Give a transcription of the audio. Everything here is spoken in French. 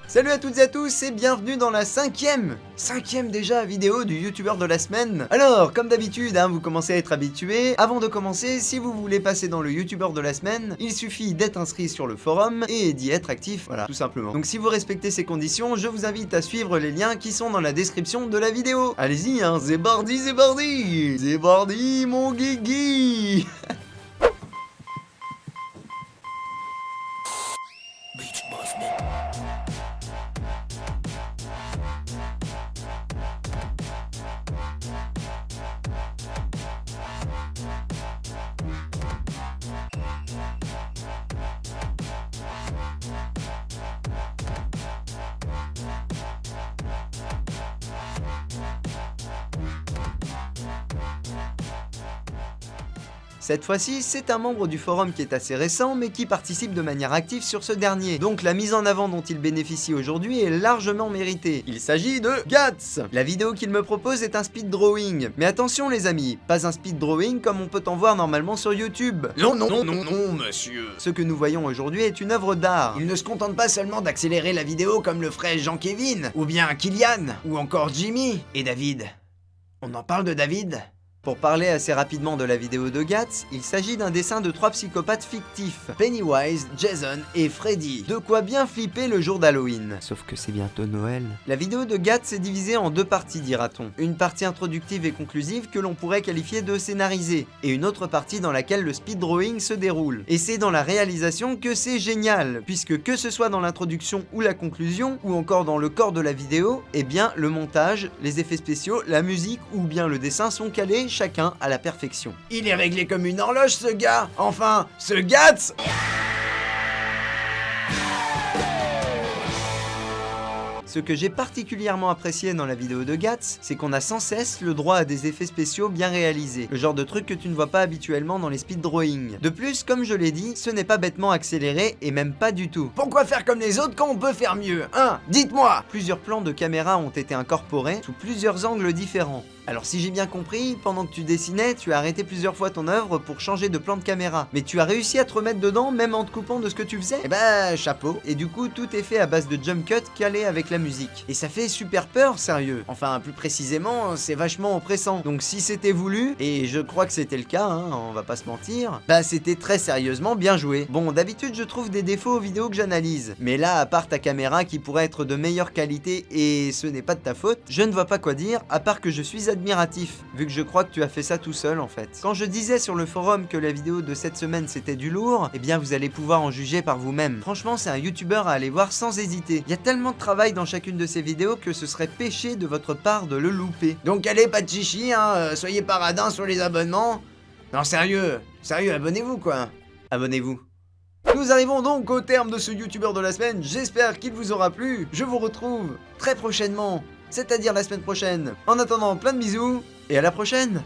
Salut à toutes et à tous et bienvenue dans la cinquième déjà vidéo du youtubeur de la semaine. Alors, comme d'habitude, vous commencez à être habitués. Avant de commencer, si vous voulez passer dans le youtubeur de la semaine, il suffit d'être inscrit sur le forum et d'y être actif, voilà, tout simplement. Donc si vous respectez ces conditions, je vous invite à suivre les liens qui sont dans la description de la vidéo. Allez-y, c'est bardi, mon guigui. Cette fois-ci, c'est un membre du forum qui est assez récent, mais qui participe de manière active sur ce dernier. Donc la mise en avant dont il bénéficie aujourd'hui est largement méritée. Il s'agit de Gats. La vidéo qu'il me propose est un speed drawing. Mais attention les amis, pas un speed drawing comme on peut en voir normalement sur YouTube. Non, monsieur. Ce que nous voyons aujourd'hui est une œuvre d'art. Il ne se contente pas seulement d'accélérer la vidéo comme le ferait Jean-Kévin, ou bien Kylian, ou encore Jimmy. Et David. On en parle de David ? Pour parler assez rapidement de la vidéo de Gats, il s'agit d'un dessin de 3 psychopathes fictifs, Pennywise, Jason et Freddy. De quoi bien flipper le jour d'Halloween. Sauf que c'est bientôt Noël. La vidéo de Gats est divisée en 2 parties, dira-t-on. Une partie introductive et conclusive que l'on pourrait qualifier de scénarisée, et une autre partie dans laquelle le speed drawing se déroule. Et c'est dans la réalisation que c'est génial, puisque que ce soit dans l'introduction ou la conclusion, ou encore dans le corps de la vidéo, eh bien le montage, les effets spéciaux, la musique ou bien le dessin sont calés chacun à la perfection. Il est réglé comme une horloge ce gars. Enfin, ce Gats. Ce que j'ai particulièrement apprécié dans la vidéo de Gats, c'est qu'on a sans cesse le droit à des effets spéciaux bien réalisés, le genre de truc que tu ne vois pas habituellement dans les speed drawings. De plus, comme je l'ai dit, ce n'est pas bêtement accéléré et même pas du tout. Pourquoi faire comme les autres quand on peut faire mieux, hein? Dites-moi. Plusieurs plans de caméra ont été incorporés sous plusieurs angles différents. Alors si j'ai bien compris, pendant que tu dessinais, tu as arrêté plusieurs fois ton œuvre pour changer de plan de caméra. Mais tu as réussi à te remettre dedans même en te coupant de ce que tu faisais? Eh ben, chapeau. Et du coup, tout est fait à base de jump cut calé avec la musique. Et ça fait super peur, sérieux. Enfin, plus précisément, c'est vachement oppressant. Donc si c'était voulu, et je crois que c'était le cas, on va pas se mentir, bah c'était très sérieusement bien joué. Bon, d'habitude je trouve des défauts aux vidéos que j'analyse. Mais là, à part ta caméra qui pourrait être de meilleure qualité et ce n'est pas de ta faute, je ne vois pas quoi dire, à part que je suis admiratif, vu que je crois que tu as fait ça tout seul en fait. Quand je disais sur le forum que la vidéo de cette semaine c'était du lourd, eh bien vous allez pouvoir en juger par vous-même. Franchement, c'est un youtubeur à aller voir sans hésiter. Il y a tellement de travail dans chacune de ces vidéos que ce serait péché de votre part de le louper. Donc allez, pas de chichi, soyez pas radins sur les abonnements. Non, sérieux, abonnez-vous quoi. Abonnez-vous. Nous arrivons donc au terme de ce youtubeur de la semaine, j'espère qu'il vous aura plu. Je vous retrouve très prochainement, c'est-à-dire la semaine prochaine. En attendant, plein de bisous, et à la prochaine.